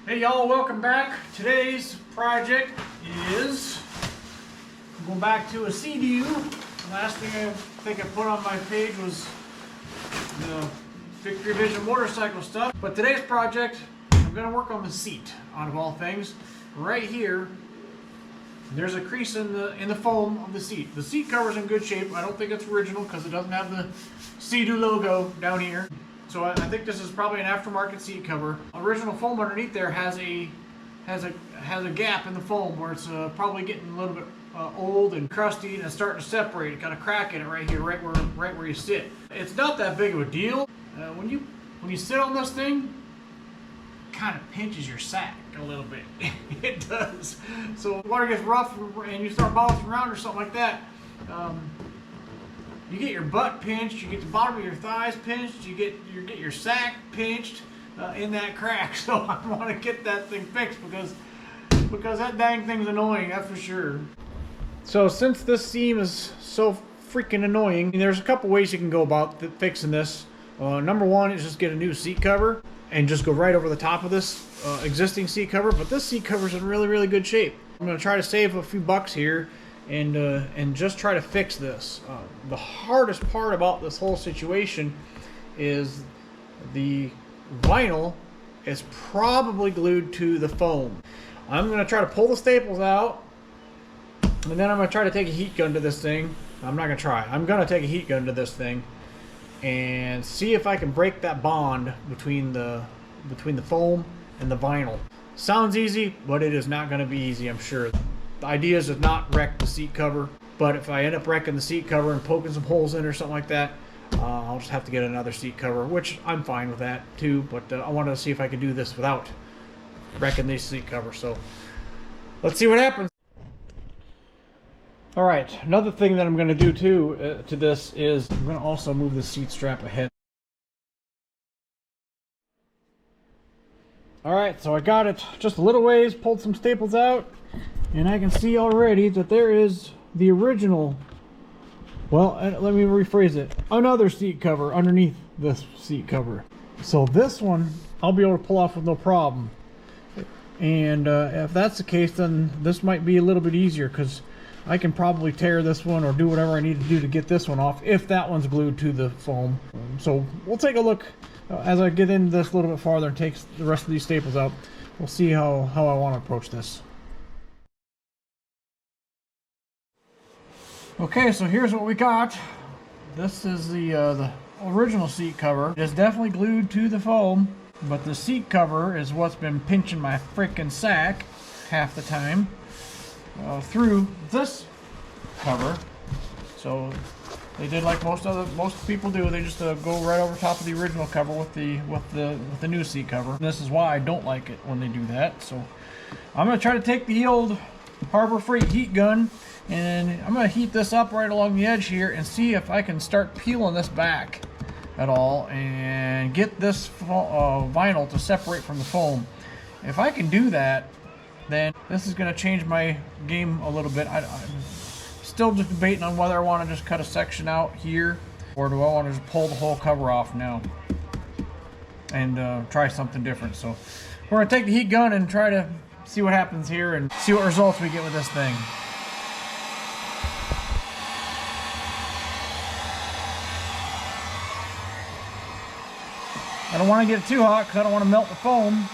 Hey y'all, welcome back. Today's project is going back to a Sea-Doo. The last thing I think I put on my page was the Victory Vision motorcycle stuff. But today's project, I'm going to work on the seat, out of all things. Right here, there's a crease in the foam of the seat. The seat cover's in good shape. I don't think it's original because it doesn't have the Sea-Doo logo down here. So I think this is probably an aftermarket seat cover. Original foam underneath there has a gap in the foam where it's probably getting a little bit old and crusty and it's starting to separate. It got a crack in it right here, right where you sit. It's not that big of a deal. When you sit on this thing, it kind of pinches your sack a little bit. It does. So if the water gets rough and you start bouncing around or something like that, you get your butt pinched, you get the bottom of your thighs pinched, you get your sack pinched in that crack. So I want to get that thing fixed because that dang thing's annoying, that's for sure. So since this seam is so freaking annoying, there's a couple ways you can go about fixing this. Number one is just get a new seat cover and just go right over the top of this existing seat cover. But this seat cover's in really good shape. I'm going to try to save a few bucks here and just try to fix this. The hardest part about this whole situation is the vinyl is probably glued to the foam. I'm going to try to pull the staples out, and then I'm going to try to take a heat gun to this thing. I'm not going to try. I'm going to take a heat gun to this thing and see if I can break that bond between the foam and the vinyl. Sounds easy, but it is not going to be easy, I'm sure. The idea is to not wreck the seat cover, but if I end up wrecking the seat cover and poking some holes in it or something like that, I'll just have to get another seat cover, which I'm fine with that too, but I wanted to see if I could do this without wrecking these seat covers, so let's see what happens. Alright, another thing that I'm going to do too to this is I'm going to also move the seat strap ahead. Alright, so I got it just a little ways, pulled some staples out, and I can see already that there is the original, well, let me rephrase it, another seat cover underneath this seat cover. So this one I'll be able to pull off with no problem. And if that's the case, then this might be a little bit easier because I can probably tear this one or do whatever I need to do to get this one off if that one's glued to the foam. So we'll take a look as I get into this a little bit farther and take the rest of these staples out. We'll see how I want to approach this. Okay, so here's what we got. This is the original seat cover. It's definitely glued to the foam, but the seat cover is what's been pinching my freaking sack half the time through this cover. So they did like most people do. They just go right over top of the original cover with the new seat cover. And this is why I don't like it when they do that. So I'm gonna try to take the old Harbor Freight heat gun, and I'm going to heat this up right along the edge here and see if I can start peeling this back at all and get this vinyl to separate from the foam. If I can do that, then this is going to change my game a little bit. I'm still just debating on whether I want to just cut a section out here or do I want to just pull the whole cover off now and try something different. So we're going to take the heat gun and try to see what happens here and see what results we get with this thing. I don't want to get it too hot because I don't want to melt the foam.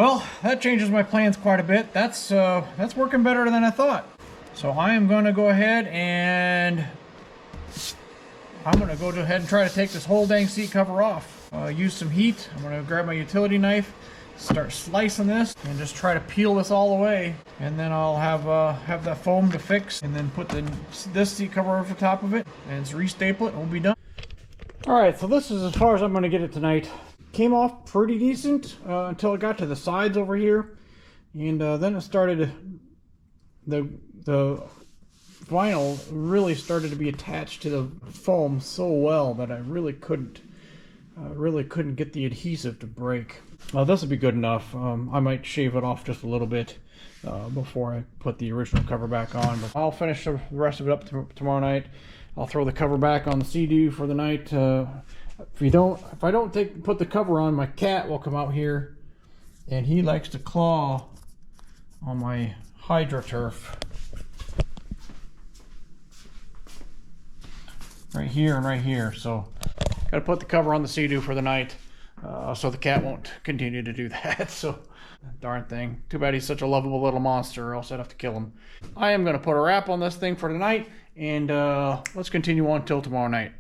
Well, that changes my plans quite a bit. That's working better than I thought. So I am going to go ahead and try to take this whole dang seat cover off. Use some heat. I'm going to grab my utility knife, start slicing this, and just try to peel this all away. And then I'll have that foam to fix, and then put this seat cover over the top of it, and restaple it, and we'll be done. All right, so this is as far as I'm going to get it tonight. Came off pretty decent until it got to the sides over here, and then it started. The vinyl really started to be attached to the foam so well that I really couldn't get the adhesive to break. This would be good enough. I might shave it off just a little bit before I put the original cover back on, but I'll finish the rest of it up tomorrow night. I'll throw the cover back on the Sea-Doo for the night. If I don't put the cover on, my cat will come out here, and he likes to claw on my HydroTurf. Right here and right here. So, got to put the cover on the Sea-Doo for the night, so the cat won't continue to do that. So, darn thing. Too bad he's such a lovable little monster, or else I'd have to kill him. I am going to put a wrap on this thing for tonight, and let's continue on till tomorrow night.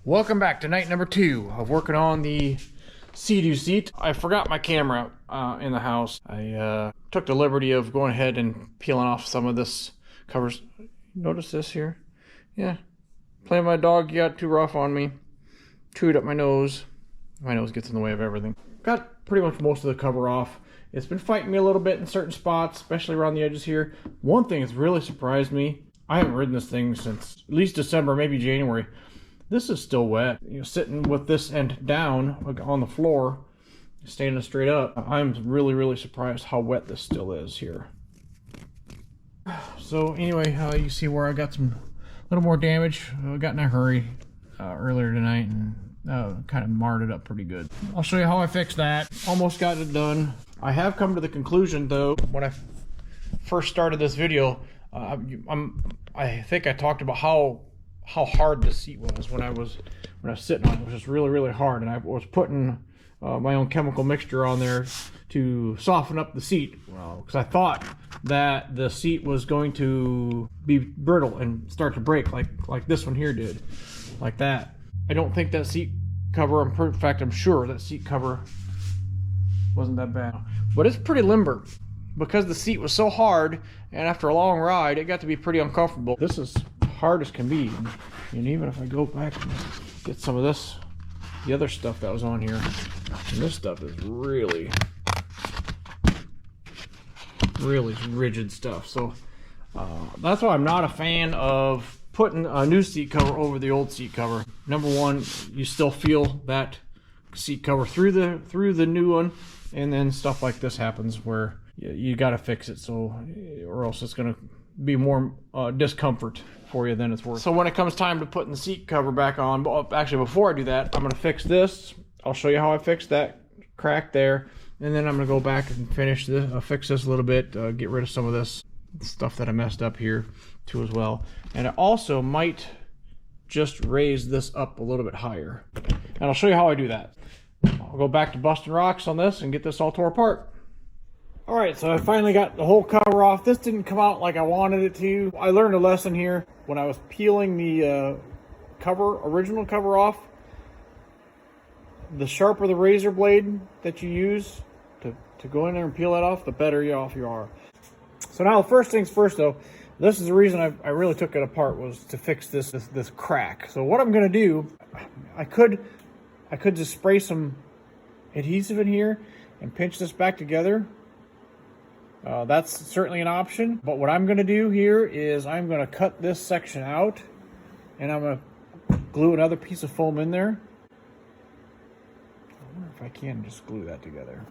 Welcome back to night number 2 of working on the Sea-Doo seat. I forgot my camera in the house. I took the liberty of going ahead and peeling off some of this covers. Notice this here? Yeah. Playing my dog got too rough on me. Chewed up my nose. My nose gets in the way of everything. Got pretty much most of the cover off. It's been fighting me a little bit in certain spots, especially around the edges here. One thing that's really surprised me, I haven't ridden this thing since at least December, maybe January. This is still wet. Sitting with this end down on the floor, standing straight up, I'm really, really surprised how wet this still is here. So anyway, you see where I got some little more damage. I got in a hurry earlier tonight and kind of marred it up pretty good. I'll show you how I fixed that. Almost got it done. I have come to the conclusion, though, when I first started this video, I think I talked about how hard the seat was when I was sitting on it. It was just really, really hard, and I was putting my own chemical mixture on there to soften up the seat, because I thought that the seat was going to be brittle and start to break like this one here did, like that. I don't think that seat cover, in fact I'm sure that seat cover wasn't that bad, but it's pretty limber because the seat was so hard, and after a long ride it got to be pretty uncomfortable. This is hard as can be, and even if I go back and get some of this, the other stuff that was on here, and this stuff is really rigid stuff. So that's why I'm not a fan of putting a new seat cover over the old seat cover. Number one, you still feel that seat cover through the new one, and then stuff like this happens where you got to fix it, so or else it's going to be more discomfort for you than it's worth. So when it comes time to putting the seat cover back on, actually before I do that, I'm going to fix this. I'll show you how I fixed that crack there, and then I'm going to go back and finish this, fix this a little bit, get rid of some of this stuff that I messed up here too as well. And I also might just raise this up a little bit higher, and I'll show you how I do that. I'll go back to busting rocks on this and get this all tore apart. Alright, so I finally got the whole cover off. This didn't come out like I wanted it to. I learned a lesson here when I was peeling the original cover off. The sharper the razor blade that you use to go in there and peel that off, the better off you are. So now, first things first though, this is the reason I really took it apart, was to fix this crack. So what I'm going to do, I could just spray some adhesive in here and pinch this back together. That's certainly an option, but what I'm going to do here is I'm going to cut this section out, and I'm going to glue another piece of foam in there. I wonder if I can just glue that together.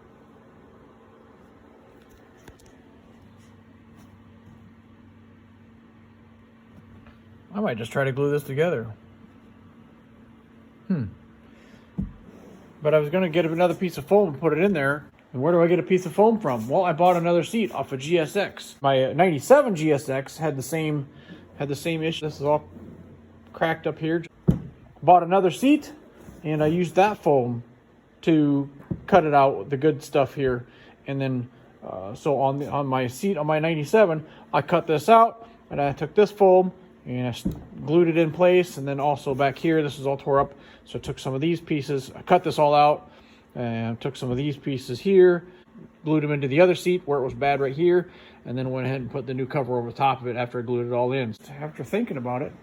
I might just try to glue this together. But I was going to get another piece of foam and put it in there. And where do I get a piece of foam from? Well, I bought another seat off of GSX. My 97 GSX had the same issue. This is all cracked up here. Bought another seat, and I used that foam to cut it out, the good stuff here, and then so on my seat on my 97, I cut this out, and I took this foam and I glued it in place, and then also back here, this is all tore up, so I took some of these pieces, I cut this all out, and took some of these pieces here, glued them into the other seat where it was bad right here, and then went ahead and put the new cover over the top of it after I glued it all in. After thinking about it,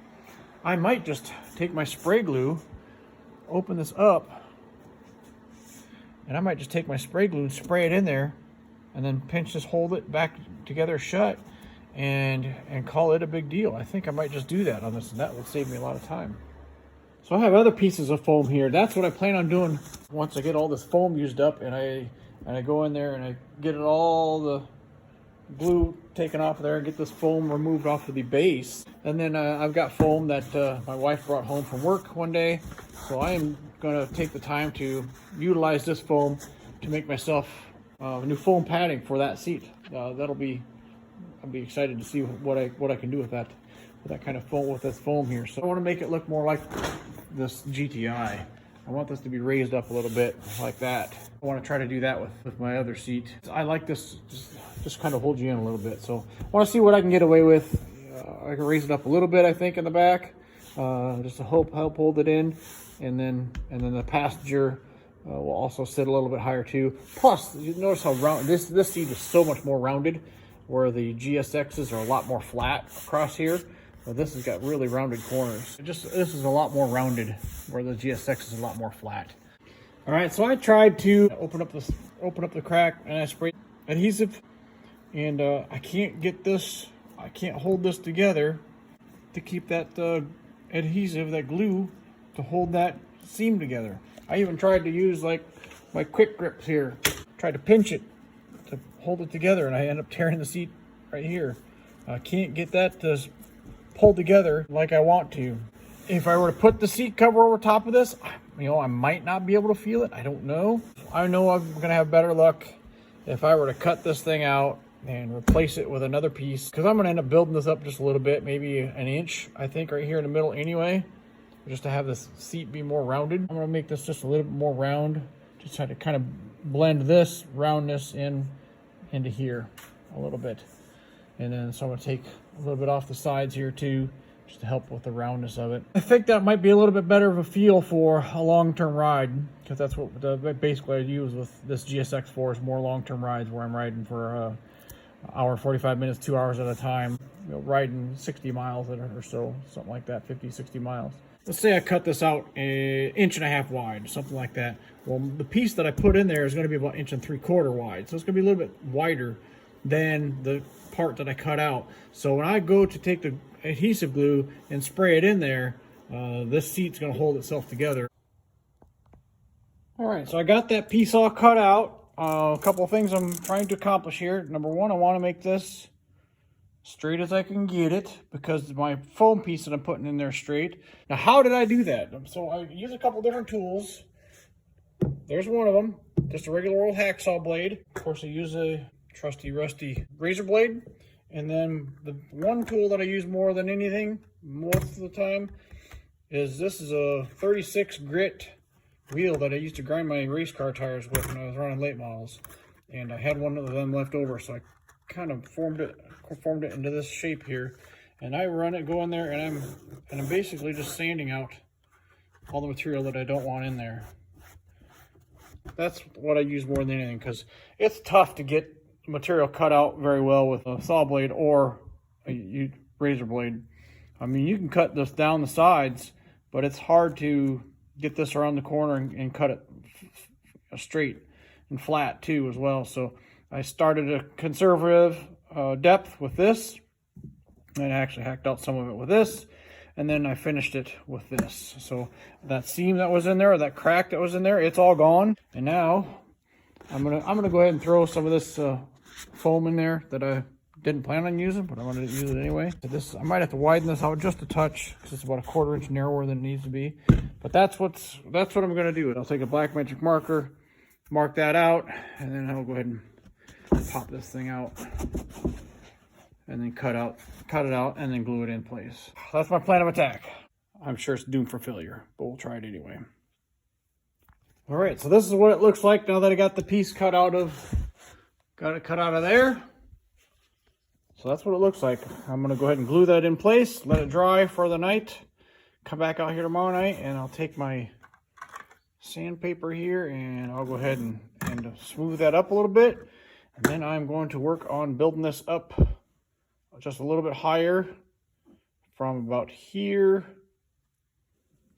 I might just take my spray glue, open this up, and I might just take my spray glue and spray it in there, and then pinch this, hold it back together shut, and call it a big deal. I think I might just do that on this, and that would save me a lot of time. So I have other pieces of foam here. That's what I plan on doing once I get all this foam used up, and I go in there and I get it all the glue taken off of there and get this foam removed off of the base. And then I've got foam that my wife brought home from work one day, so I am going to take the time to utilize this foam to make myself new foam padding for that seat. I'll be excited to see what I can do with that kind of foam, with this foam here. So I want to make it look more like this GTI. I want this to be raised up a little bit like that. I want to try to do that with my other seat. I like this, just kind of hold you in a little bit. So I want to see what I can get away with. I can raise it up a little bit, I think, in the back, just to help hold it in. And then the passenger will also sit a little bit higher too. Plus, you notice how round this seat is so much more rounded, where the GSXs are a lot more flat across here. Well, this has got really rounded corners. This is a lot more rounded, where the GSX is a lot more flat. All right, so I tried to open up the crack, and I sprayed adhesive, and I can't hold this together to keep that adhesive, that glue, to hold that seam together. I even tried to use like my quick grips here, tried to pinch it to hold it together, and I end up tearing the seat right here. I can't get that to pull together like I want to. If I were to put the seat cover over top of this, I might not be able to feel it. I don't know. I know I'm gonna have better luck if I were to cut this thing out and replace it with another piece, because I'm gonna end up building this up just a little bit, maybe an inch, I think, right here in the middle anyway, just to have this seat be more rounded. I'm gonna make this just a little bit more round, just try to kind of blend this roundness into here a little bit. And then so I'm gonna take a little bit off the sides here too, just to help with the roundness of it. I think that might be a little bit better of a feel for a long-term ride, because that's what basically I use with this GSX for, is more long-term rides where I'm riding for hour, 45 minutes, 2 hours at a time, riding 60 miles or so, something like that, 50, 60 miles. Let's say I cut this out 1.5 inches wide, something like that. Well, the piece that I put in there is going to be about 1.75 inches wide, so it's going to be a little bit wider than the part that I cut out. So when I go to take the adhesive glue and spray it in there, this seat's going to hold itself together. All right, so I got that piece all cut out. A couple of things I'm trying to accomplish here. Number one, I want to make this straight as I can get it, because my foam piece that I'm putting in there is straight. Now, how did I do that? So I use a couple different tools. There's one of them, just a regular old hacksaw blade. Of course, I use a trusty rusty razor blade. And then the one tool that I use more than anything, most of the time, is this is a 36 grit wheel that I used to grind my race car tires with when I was running late models. And I had one of them left over, so I kind of formed it into this shape here. And I run it, go in there, and I'm basically just sanding out all the material that I don't want in there. That's what I use more than anything, because it's tough to get material cut out very well with a saw blade or a razor blade. I mean, you can cut this down the sides, but it's hard to get this around the corner and cut it straight and flat too as well. So I started a conservative depth with this, and I actually hacked out some of it with this, and then I finished it with this. So that seam that was in there, or that crack that was in there, it's all gone. And now I'm gonna go ahead and throw some of this foam in there that I didn't plan on using, but I'm going to use it anyway. I might have to widen this out just a touch, because it's about 1/4 inch narrower than it needs to be. But that's what I'm going to do. I'll take a black magic marker, mark that out, and then I'll go ahead and pop this thing out, and then cut it out, and then glue it in place. That's my plan of attack. I'm sure it's doomed for failure, but we'll try it anyway. All right, so this is what it looks like now that I got the piece cut out of there. So that's what it looks like. I'm gonna go ahead and glue that in place, let it dry for the night. Come back out here tomorrow night and I'll take my sandpaper here and I'll go ahead and smooth that up a little bit. And then I'm going to work on building this up just a little bit higher from about here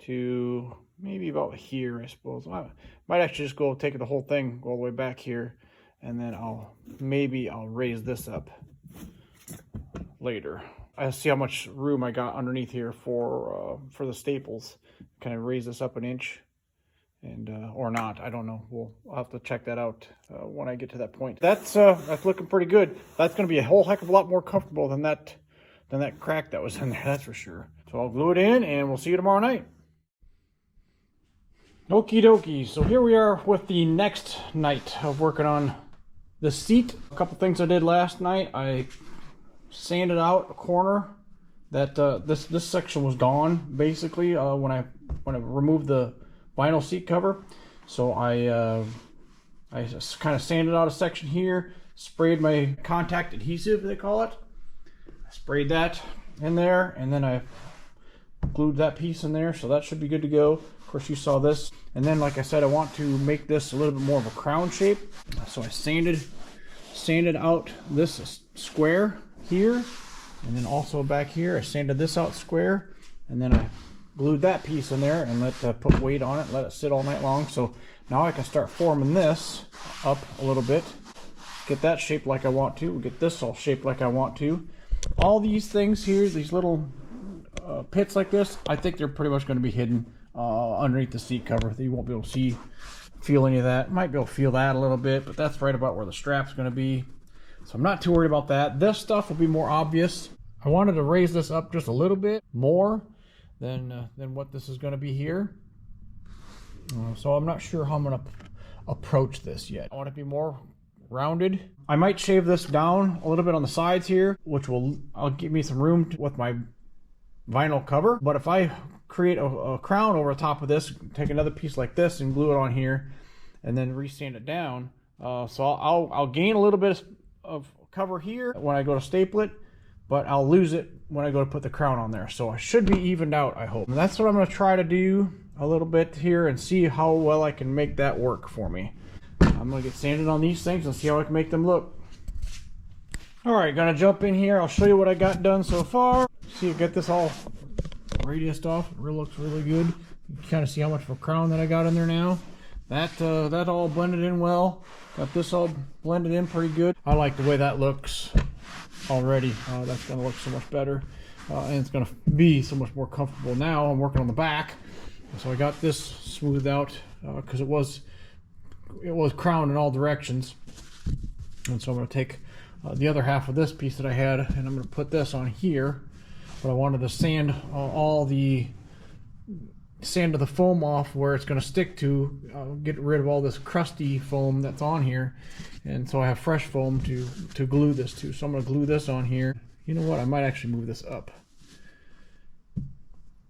to maybe about here, I suppose. I might actually just go take the whole thing, go all the way back here, and then I'll raise this up later. I see how much room I got underneath here for the staples. Can I raise this up an inch? And or not, I don't know. I'll have to check that out when I get to that point. That's looking pretty good. That's going to be a whole heck of a lot more comfortable than that crack that was in there, that's for sure. So I'll glue it in and we'll see you tomorrow night. Okie dokie, so here we are with the next night of working on the seat. A couple things I did last night. I sanded out a corner that this section was gone basically when I removed the vinyl seat cover. So I just kind of sanded out a section here, sprayed my contact adhesive, they call it. I sprayed that in there, and then I glued that piece in there, so that should be good to go. Of course, you saw this. And then, like I said, I want to make this a little bit more of a crown shape. So I sanded out this square here, and then also back here, I sanded this out square, and then I glued that piece in there and put weight on it, let it sit all night long. So now I can start forming this up a little bit, get that shaped like I want to, get this all shaped like I want to. All these things here, these little pits like this, I think they're pretty much going to be hidden underneath the seat cover. You won't be able to feel any of that. Might be able to feel that a little bit, but that's right about where the strap's going to be. So I'm not too worried about that. This stuff will be more obvious. I wanted to raise this up just a little bit more than what this is going to be here. So I'm not sure how I'm going to approach this yet. I want it to be more rounded. I might shave this down a little bit on the sides here, which will give me some room with my vinyl cover. But if I create a crown over the top of this, take another piece like this and glue it on here, and then resand it down, so I'll gain a little bit of cover here when I go to staple it, but I'll lose it when I go to put the crown on there. So I should be evened out, I hope. And that's what I'm going to try to do a little bit here and see how well I can make that work for me. I'm going to get sanded on these things and see how I can make them look. Alright, going to jump in here. I'll show you what I got done so far. See, get this all radiused off. It looks really good. You can kind of see how much of a crown that I got in there now. That all blended in well. Got this all blended in pretty good. I like the way that looks already. That's going to look so much better. And it's going to be so much more comfortable now. I'm working on the back. So I got this smoothed out because it was crowned in all directions. And so I'm going to take the other half of this piece that I had, and I'm going to put this on here. But I wanted to sand all the sand of the foam off where it's going to stick to, get rid of all this crusty foam that's on here. And so I have fresh foam to glue this to. So I'm going to glue this on here. You know what? I might actually move this up.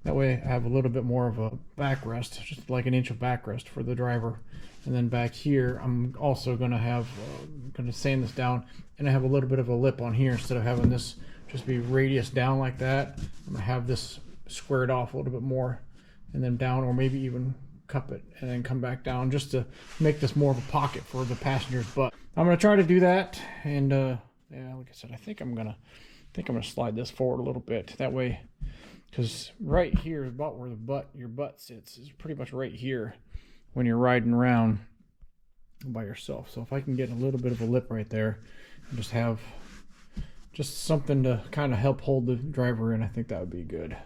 That way I have a little bit more of a backrest, just like an inch of backrest for the driver. And then back here, I'm also going to have, sand this down, and I have a little bit of a lip on here instead of having this just be radius down like that. I'm going to have this squared off a little bit more, and then down, or maybe even cup it and then come back down, just to make this more of a pocket for the passenger's butt. I'm going to try to do that, and yeah, like I said, I think I'm going to slide this forward a little bit. That way, because right here is about where your butt sits, is pretty much right here when you're riding around by yourself. So if I can get a little bit of a lip right there and just have something to kind of help hold the driver in, I think that would be good.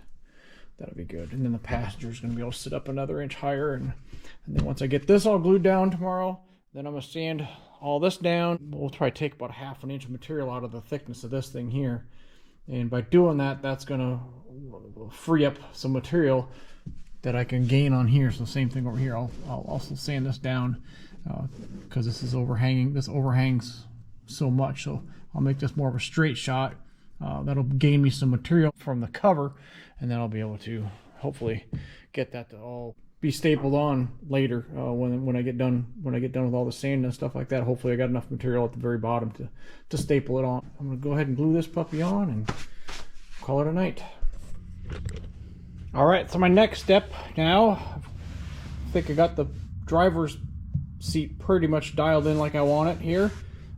That'll be good. And then the passenger is going to be able to sit up another inch higher. And then once I get this all glued down tomorrow, then I'm going to sand all this down. We'll try to take about 1/2 inch of material out of the thickness of this thing here. And by doing that, that's going to free up some material that I can gain on here. So same thing over here. I'll also sand this down because this is overhanging. This overhangs so much. So I'll make this more of a straight shot. That'll gain me some material from the cover, and then I'll be able to hopefully get that to all be stapled on later when I get done with all the sand and stuff like that. Hopefully I got enough material at the very bottom to staple it on. I'm gonna go ahead and glue this puppy on and call it a night. All right, so my next step now, I think I got the driver's seat pretty much dialed in like I want it here.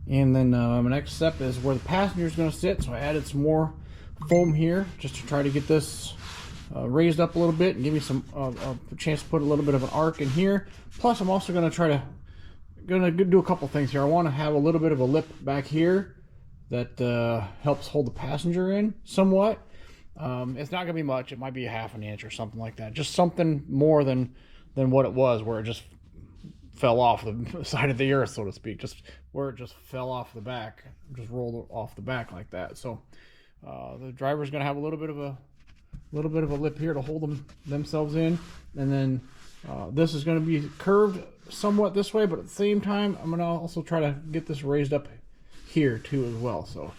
And then my next step is where the passenger is going to sit. So I added some more foam here just to try to get this raised up a little bit and give me some a chance to put a little bit of an arc in here. Plus, I'm also going to do a couple things here. I want to have a little bit of a lip back here that helps hold the passenger in somewhat. It's not going to be much. It might be a ½ inch or something like that. Just something more than what it was, where it just fell off the side of the earth, so to speak. Just where it just fell off the back, just rolled off the back like that. So the driver's going to have a little bit of a lip here to hold themselves in, and then this is going to be curved somewhat this way, but at the same time, I'm going to also try to get this raised up here too as well. So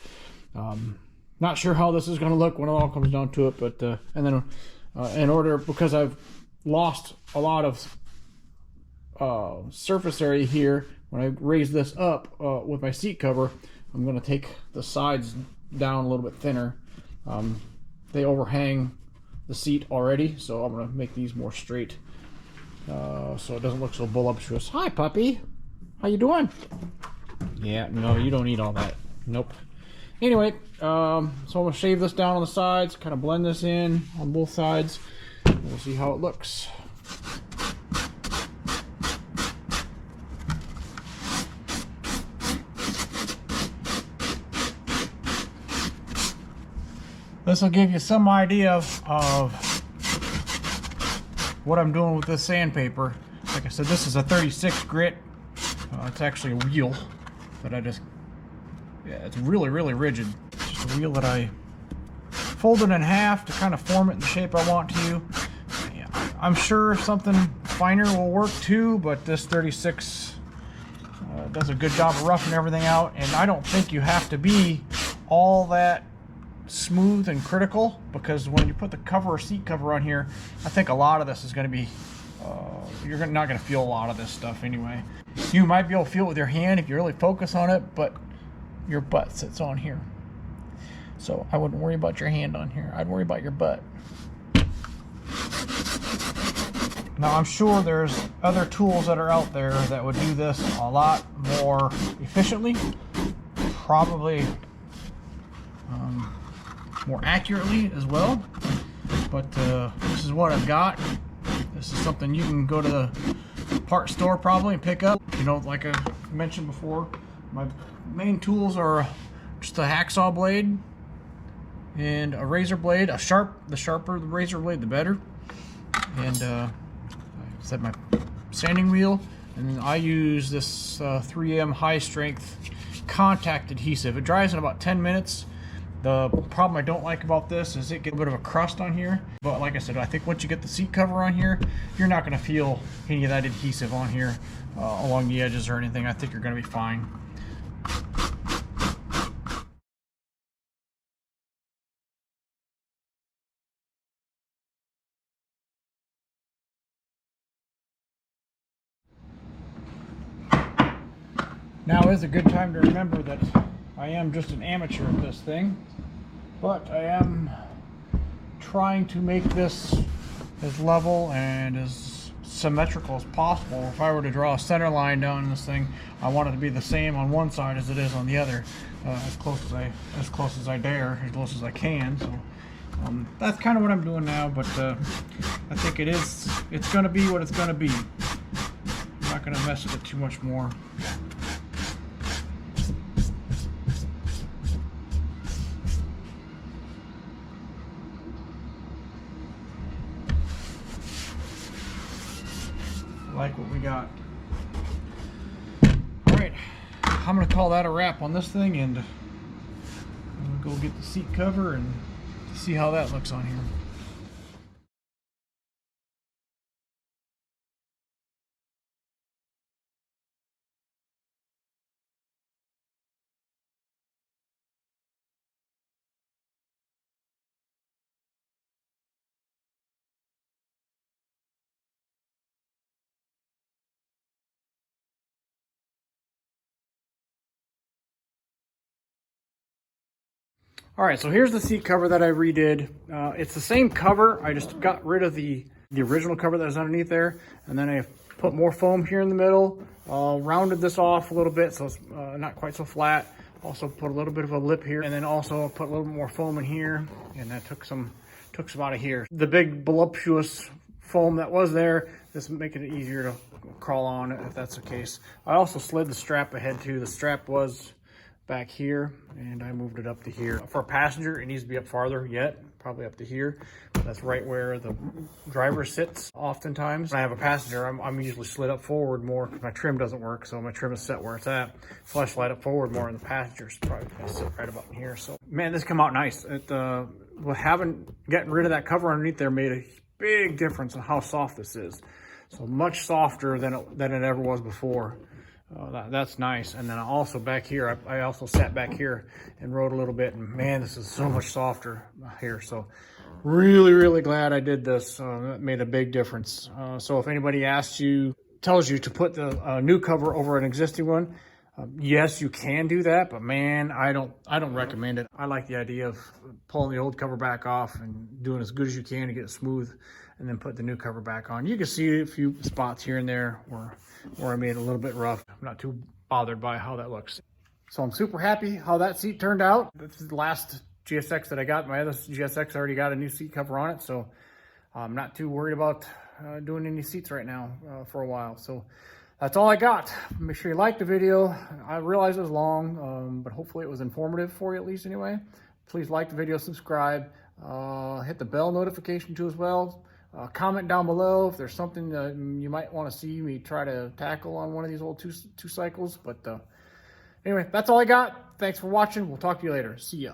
not sure how this is going to look when it all comes down to it, but and then in order, because I've lost a lot of surface area here when I raise this up with my seat cover, I'm going to take the sides down a little bit thinner. They overhang the seat already, so I'm going to make these more straight so it doesn't look so voluptuous. Hi, puppy. How you doing? Yeah, no, you don't need all that. Nope. Anyway, so I'm going to shave this down on the sides, kind of blend this in on both sides. We'll see how it looks. This will give you some idea of what I'm doing with this sandpaper. Like I said, this is a 36 grit. It's actually a wheel that it's really, really rigid. It's just a wheel that I folded in half to kind of form it in the shape I want to. Yeah, I'm sure something finer will work too, but this 36 does a good job of roughing everything out, and I don't think you have to be all that smooth and critical, because when you put the cover or seat cover on here, I think a lot of this is going to be you're not going to feel a lot of this stuff anyway. You might be able to feel it with your hand if you really focus on it, but your butt sits on here, so I wouldn't worry about your hand on here. I'd worry about your butt. Now I'm sure there's other tools that are out there that would do this a lot more efficiently, probably more accurately as well, but this is what I've got. This is something you can go to the part store probably and pick up. You know, like I mentioned before, my main tools are just a hacksaw blade and a razor blade. The sharper the razor blade, the better. And I said my sanding wheel, and I use this 3M high strength contact adhesive. It dries in about 10 minutes. The problem I don't like about this is it gets a bit of a crust on here, but like I said, I think once you get the seat cover on here, you're not going to feel any of that adhesive on here along the edges or anything. I think you're going to be fine. Now is a good time to remember that I am just an amateur at this thing, but I am trying to make this as level and as symmetrical as possible. If I were to draw a center line down this thing, I want it to be the same on one side as it is on the other, as close as I dare, as close as I can. So that's kind of what I'm doing now, but I think it's going to be what it's going to be. I'm not going to mess with it too much more. Like what we got. Alright, I'm going to call that a wrap on this thing, and I'm going to go get the seat cover and see how that looks on here. All right, so here's the seat cover that I redid. It's the same cover. I just got rid of the original cover that was underneath there, and then I put more foam here in the middle, rounded this off a little bit so it's not quite so flat. Also put a little bit of a lip here, and then also put a little more foam in here, and that took some out of here. The big voluptuous foam that was there, this will make it easier to crawl on if that's the case. I also slid the strap ahead too. The strap was back here and I moved it up to here. For a passenger, it needs to be up farther yet, probably up to here. That's right where the driver sits oftentimes. When I have a passenger, I'm usually slid up forward more because my trim doesn't work, so my trim is set where it's at. So I slide up forward more, and the passenger's probably gonna sit right about in here. So man, this come out nice. Getting rid of that cover underneath there made a big difference in how soft this is. So much softer than it ever was before. That's nice. And then also back here, I also sat back here and rode a little bit, and man, this is so much softer here. So really glad I did this. That made a big difference. So if anybody tells you to put the new cover over an existing one, yes, you can do that, but man, I don't recommend it. I like the idea of pulling the old cover back off and doing as good as you can to get it smooth, and then put the new cover back on. You can see a few spots here and there where I made it a little bit rough. I'm not too bothered by how that looks. So I'm super happy how that seat turned out. This is the last GSX that I got. My other GSX already got a new seat cover on it, so I'm not too worried about doing any seats right now for a while. So that's all I got. Make sure you like the video. I realize it was long, but hopefully it was informative for you at least anyway. Please like the video, subscribe, hit the bell notification too as well. Comment down below if there's something that you might want to see me try to tackle on one of these old two cycles. But anyway, that's all I got. Thanks for watching. We'll talk to you later. See ya.